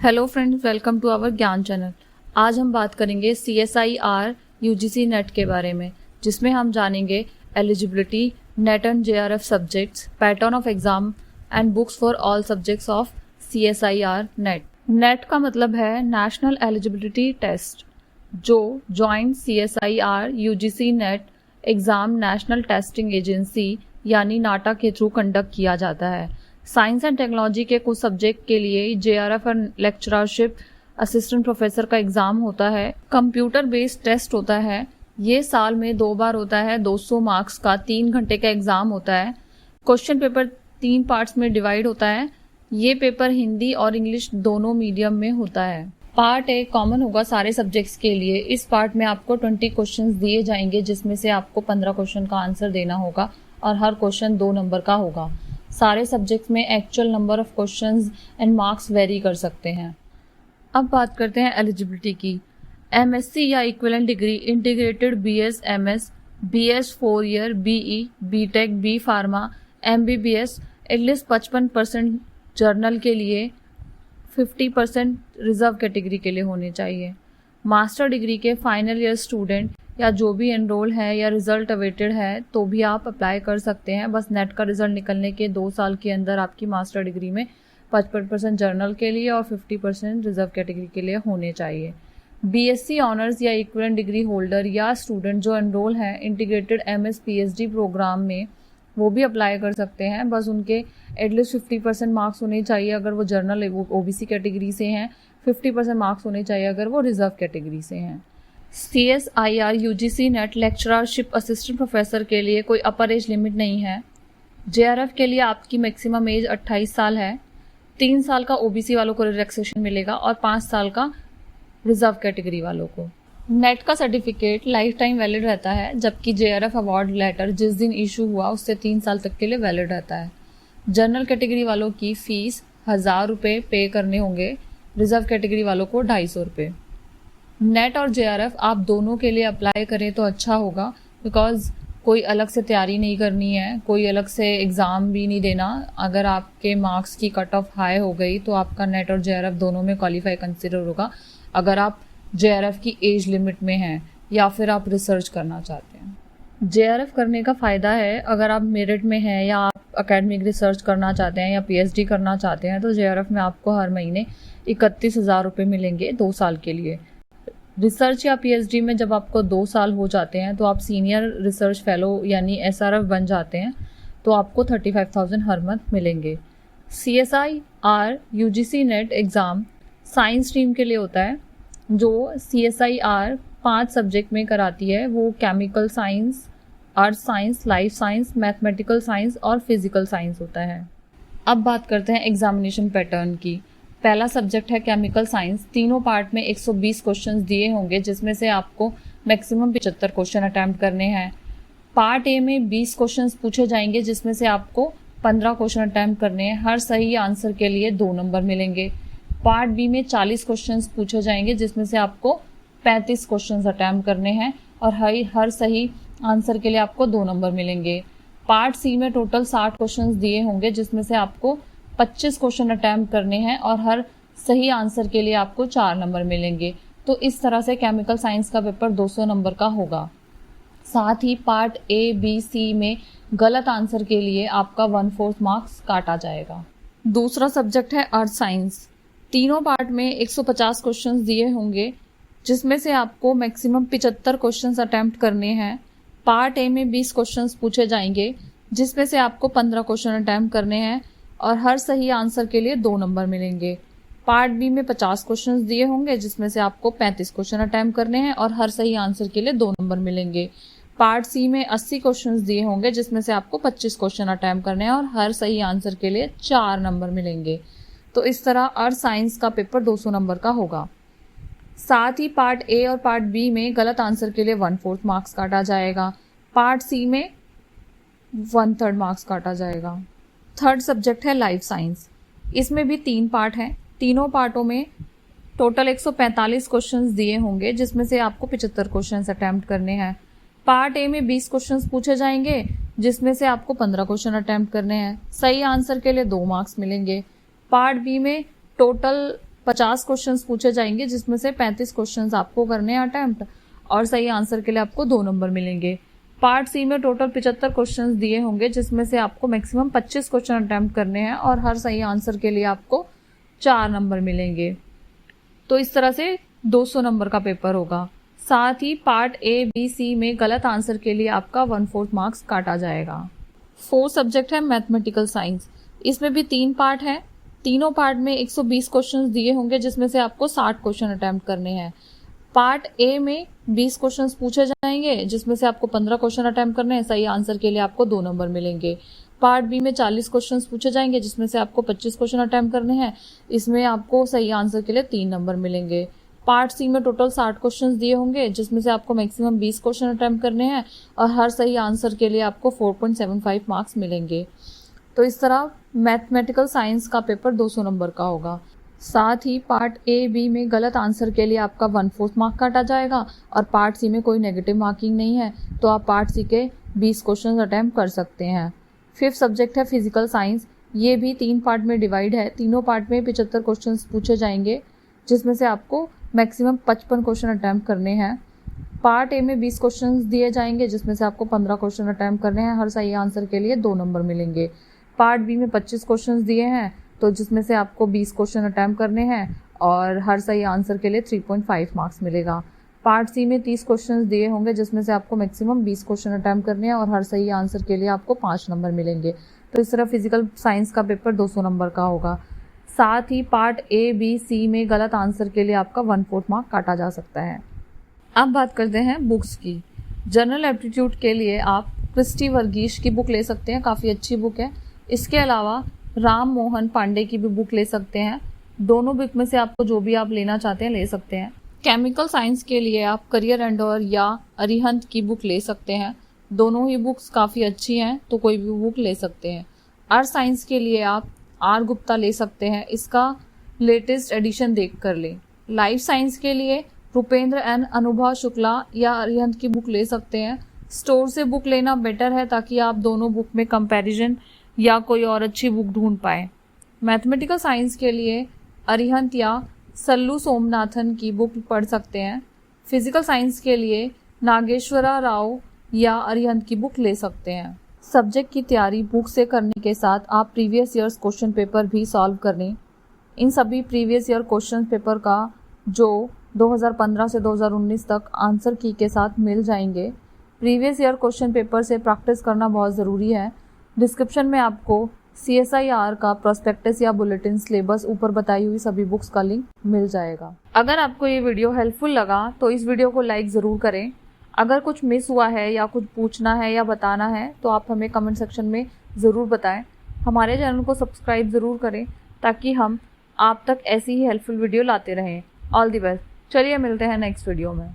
Hello friends, welcome to our ज्ञान channel. आज हम बात करेंगे CSIR UGC नेट के बारे में, जिसमें हम जानेंगे eligibility, net and JRF subjects, pattern of exam and books for all subjects of CSIR net. Net का मतलब है नेशनल एलिजिबिलिटी टेस्ट, जो joint CSIR UGC net exam national testing agency यानी नाटा के थ्रू कंडक्ट किया जाता है। साइंस एंड टेक्नोलॉजी के कुछ सब्जेक्ट के लिए JRF और लेक्चरशिप असिस्टेंट प्रोफेसर का एग्ज़ाम होता है। कंप्यूटर बेस्ड टेस्ट होता है। ये साल में 2 बार होता है। 200 मार्क्स का 3 घंटे का एग्ज़ाम होता है। क्वेश्चन पेपर 3 पार्ट्स में डिवाइड होता है। ये पेपर हिंदी और इंग्लिश दोनों मीडियम में होता है। पार्ट ए कॉमन होगा सारे सब्जेक्ट्स के लिए। इस पार्ट में आपको 20 क्वेश्चंस दिए जाएंगे, जिसमें से आपको 15 क्वेश्चन का आंसर देना होगा और हर क्वेश्चन 2 नंबर का होगा। सारे सब्जेक्ट्स में actual number of questions and marks very कर सकते हैं। अब बात करते हैं एलिजिबिलिटी की। MSc या equivalent degree, integrated BS MS, BS 4 year, BE, BTech, B pharma, MBBS at least 55% journal के लिए, 50% रिजर्व कैटेगरी के लिए होने चाहिए। मास्टर डिग्री के फाइनल ईयर स्टूडेंट या जो भी एनरोल है या रिजल्ट अवेटेड है तो भी आप अप्लाई कर सकते हैं। बस नेट का रिजल्ट निकलने के 2 साल के अंदर आपकी मास्टर डिग्री में 55% जर्नल के लिए और 50% रिजर्व कैटेगरी के लिए होने चाहिए। BSc ऑनर्स या इक्विवेलेंट डिग्री होल्डर या स्टूडेंट जो एनरोल हैं इंटीग्रेटेड MS PhD प्रोग्राम में, वो भी अप्लाई कर सकते हैं। बस उनके एटलीस्ट 50% मार्क्स होने चाहिए अगर वो जर्नल OBC कैटेगरी से हैं, 50% मार्क्स होने चाहिए अगर वो रिजर्व कैटेगरी से हैं। CSIR UGC net lectureship assistant professor के लिए कोई अपर एज लिमिट नहीं है। JRF के लिए आपकी मैक्सिमम एज 28 साल है। 3 साल का OBC वालों को रिलैक्सेशन मिलेगा और 5 साल का रिजर्व कैटेगरी वालों को। नेट का सर्टिफिकेट लाइफ टाइम वैलिड रहता है, जबकि JRF अवार्ड लेटर जिस दिन इशू हुआ उससे 3 साल तक के लिए वैलिड रहता है। जनरल कैटेगरी वालों की फीस 1000 रुपये पे करने होंगे, रिजर्व कैटेगरी वालों को 250 रुपये। नेट और JRF आप दोनों के लिए अप्लाई करें तो अच्छा होगा, बिकॉज कोई अलग से तैयारी नहीं करनी है, कोई अलग से एग्ज़ाम भी नहीं देना। अगर आपके मार्क्स की कट ऑफ हाई हो गई तो आपका नेट और JRF दोनों में क्वालिफाई कंसिडर होगा, अगर आप JRF की एज लिमिट में हैं या फिर आप रिसर्च करना चाहते हैं। JRF करने का फ़ायदा है, अगर आप मेरिट में हैं या आप एकेडमिक रिसर्च करना चाहते हैं या PhD करना चाहते हैं तो JRF में आपको हर महीने 31,000 रुपये मिलेंगे 2 साल के लिए। रिसर्च या PhD में जब आपको 2 साल हो जाते हैं तो आप सीनियर रिसर्च फेलो यानी SRF बन जाते हैं, तो आपको 35,000 हर मंथ मिलेंगे। CSIR UGC net exam science stream के लिए होता है। जो CSIR 5 सब्जेक्ट में कराती है वो chemical science, earth science, life science, mathematical science और फिजिकल साइंस होता है। अब बात करते हैं एग्जामिनेशन पैटर्न की। पहला सब्जेक्ट है केमिकल साइंस। तीनों पार्ट में 120 क्वेश्चंस दिए होंगे, जिसमें से आपको मैक्सिमम 75 क्वेश्चन अटैम्प्ट करने हैं। पार्ट ए में 20 क्वेश्चंस पूछे जाएंगे, जिसमें से आपको 15 क्वेश्चन अटैम्प्ट करने हैं। हर सही आंसर के लिए 2 नंबर मिलेंगे। पार्ट बी में 40 क्वेश्चंस पूछे जाएंगे, जिसमें से आपको 35 क्वेश्चंस अटैम्प्ट करने हैं और हर सही आंसर के लिए आपको 2 नंबर मिलेंगे। पार्ट सी में टोटल 60 क्वेश्चंस दिए होंगे, जिसमें से आपको 25 क्वेश्चन अटैम्प्ट करने हैं और हर सही आंसर के लिए आपको 4 नंबर मिलेंगे। तो इस तरह से केमिकल साइंस का पेपर 200 नंबर का होगा। साथ ही पार्ट ए बी सी में गलत आंसर के लिए आपका 1/4 मार्क्स काटा जाएगा। दूसरा सब्जेक्ट है अर्थ साइंस। तीनों पार्ट में 150 क्वेश्चंस दिए होंगे, जिसमें से आपको मैक्सिमम 75 क्वेश्चंस अटैम्प्ट करने हैं। पार्ट ए में 20 क्वेश्चंस पूछे जाएंगे, जिसमें से आपको 15 क्वेश्चन अटैम्प्ट करने हैं और हर सही आंसर के लिए 2 नंबर मिलेंगे। पार्ट बी में 50 क्वेश्चंस दिए होंगे, जिसमें से आपको 35 क्वेश्चन अटैम्प्ट करने हैं और हर सही आंसर के लिए 2 नंबर मिलेंगे। पार्ट सी में 80 क्वेश्चंस दिए होंगे, जिसमें से आपको 25 क्वेश्चन अटैम्प्ट करने हैं और हर सही आंसर के लिए 4 नंबर मिलेंगे। तो इस तरह अर्थ साइंस का पेपर 200 नंबर का होगा। साथ ही पार्ट ए और पार्ट बी में गलत आंसर के लिए 1/4 मार्क्स काटा जाएगा। पार्ट सी में 1/3 मार्क्स काटा जाएगा। थर्ड सब्जेक्ट है लाइफ साइंस। इसमें भी 3 पार्ट हैं। तीनों पार्टों में टोटल 145 क्वेश्चंस दिए होंगे, जिसमें से आपको 75 क्वेश्चंस अटैम्प्ट करने हैं। पार्ट ए में 20 क्वेश्चंस पूछे जाएंगे, जिसमें से आपको 15 क्वेश्चन अटैम्प्ट करने हैं। सही आंसर के लिए 2 मार्क्स मिलेंगे। पार्ट बी में टोटल 50 क्वेश्चंस पूछे जाएंगे, जिसमें से 35 क्वेश्चंस आपको करने हैं अटेम्प्ट, और सही आंसर के लिए आपको 2 नंबर मिलेंगे। पार्ट सी में टोटल 75 क्वेश्चंस दिए होंगे, जिसमें से आपको मैक्सिमम 25 क्वेश्चन अटेम्प्ट करने हैं और हर सही आंसर के लिए आपको 4 नंबर मिलेंगे। तो इस तरह से 200 नंबर का पेपर होगा। साथ ही पार्ट ए, बी, सी में गलत आंसर के लिए आपका 1/4 मार्क्स काटा जाएगा। 4 सब्जेक्ट है मैथमेटिकल साइंस। इसमें भी 3 पार्ट हैं। तीनों पार्ट में 120 क्वेश्चंस दिए होंगे, जिसमें से आपको 60 क्वेश्चन अटेम्प्ट करने हैं। पार्ट ए में 20 क्वेश्चंस पूछे जाएंगे, जिसमें से आपको 15 क्वेश्चन अटेम्प्ट करने हैं। सही आंसर के लिए आपको 2 नंबर मिलेंगे। पार्ट बी में 40 क्वेश्चंस पूछे जाएंगे, जिसमें से आपको 25 क्वेश्चन अटेम्प्ट करने हैं। इसमें आपको सही आंसर के लिए 3 नंबर मिलेंगे। पार्ट सी में टोटल 60 क्वेश्चंस दिए होंगे, जिसमें से आपको मैक्सिमम 20 क्वेश्चन अटेम्प्ट करने हैं और हर सही आंसर के लिए आपको 4.75 मार्क्स मिलेंगे। तो इस तरह मैथमेटिकल साइंस का पेपर 200 नंबर का होगा। साथ ही पार्ट ए, बी में गलत आंसर के लिए आपका 1/4 मार्क काटा जाएगा और पार्ट सी में कोई नेगेटिव मार्किंग नहीं है, तो आप पार्ट सी के 20 क्वेश्चन अटेम्प्ट कर सकते हैं। 5th सब्जेक्ट है फिजिकल साइंस। ये भी 3 पार्ट में डिवाइड है। तीनों पार्ट में 75 क्वेश्चन पूछे जाएंगे, जिसमें से आपको मैक्सिमम 55 क्वेश्चन अटेम्प्ट करने हैं। पार्ट ए में 20 क्वेश्चन दिए जाएंगे, जिसमें से आपको 15 क्वेश्चन अटेम्प्ट करने हैं। हर सही आंसर के लिए 2 नंबर मिलेंगे। पार्ट बी में 25 क्वेश्चन दिए हैं, तो जिसमें से आपको 20 क्वेश्चन अटेम्प्ट करने हैं और हर सही आंसर के लिए 3.5 मार्क्स मिलेगा। पार्ट सी में 30 क्वेश्चन दिए होंगे, जिसमें से आपको मैक्सिमम 20 क्वेश्चन अटेम्प्ट करने हैं और हर सही आंसर के लिए आपको 5 नंबर मिलेंगे। तो इस तरह फिजिकल साइंस का पेपर 200 नंबर का होगा। साथ ही पार्ट ए, बी, सी में गलत आंसर के लिए आपका 1/4 मार्क काटा जा सकता है। अब बात करते हैं बुक्स की। जनरल एप्टीट्यूड के लिए आप क्रिस्टी वर्गीश की बुक ले सकते हैं, काफ़ी अच्छी बुक है। इसके अलावा राम मोहन पांडे की भी बुक ले सकते हैं। दोनों बुक में से आपको जो भी आप लेना चाहते हैं ले सकते हैं। केमिकल साइंस के लिए आप करियर एंडोर या अरिहंत की बुक ले सकते हैं। दोनों ही बुक्स काफ़ी अच्छी हैं, तो कोई भी बुक ले सकते हैं। अर्थ साइंस के लिए आप आर गुप्ता ले सकते हैं, इसका लेटेस्ट एडिशन देख कर लें। लाइफ साइंस के लिए रुपेंद्र एन, अनुभव शुक्ला या अरिहंत की बुक ले सकते हैं। स्टोर से बुक लेना बेटर है, ताकि आप दोनों बुक में कंपैरिजन या कोई और अच्छी बुक ढूंढ पाएँ। मैथमेटिकल साइंस के लिए अरिहंत या सल्लू सोमनाथन की बुक पढ़ सकते हैं। फिजिकल साइंस के लिए नागेश्वरा राव या अरिहंत की बुक ले सकते हैं। सब्जेक्ट की तैयारी बुक से करने के साथ आप प्रीवियस ईयर्स क्वेश्चन पेपर भी सॉल्व कर लें। इन सभी प्रीवियस ईयर क्वेश्चन पेपर का जो 2015 से 2019 तक आंसर की के साथ मिल जाएंगे। प्रीवियस ईयर क्वेश्चन पेपर से प्रैक्टिस करना बहुत ज़रूरी है। डिस्क्रिप्शन में आपको CSIR का प्रोस्पेक्टस या बुलेटिन सिलेबस ऊपर बताई हुई सभी बुक्स का लिंक मिल जाएगा। अगर आपको ये वीडियो हेल्पफुल लगा तो इस वीडियो को लाइक ज़रूर करें। अगर कुछ मिस हुआ है या कुछ पूछना है या बताना है तो आप हमें कमेंट सेक्शन में ज़रूर बताएं। हमारे चैनल को सब्सक्राइब ज़रूर करें, ताकि हम आप तक ऐसी ही हेल्पफुल वीडियो लाते रहें। All the best. चलिए मिलते हैं नेक्स्ट वीडियो में।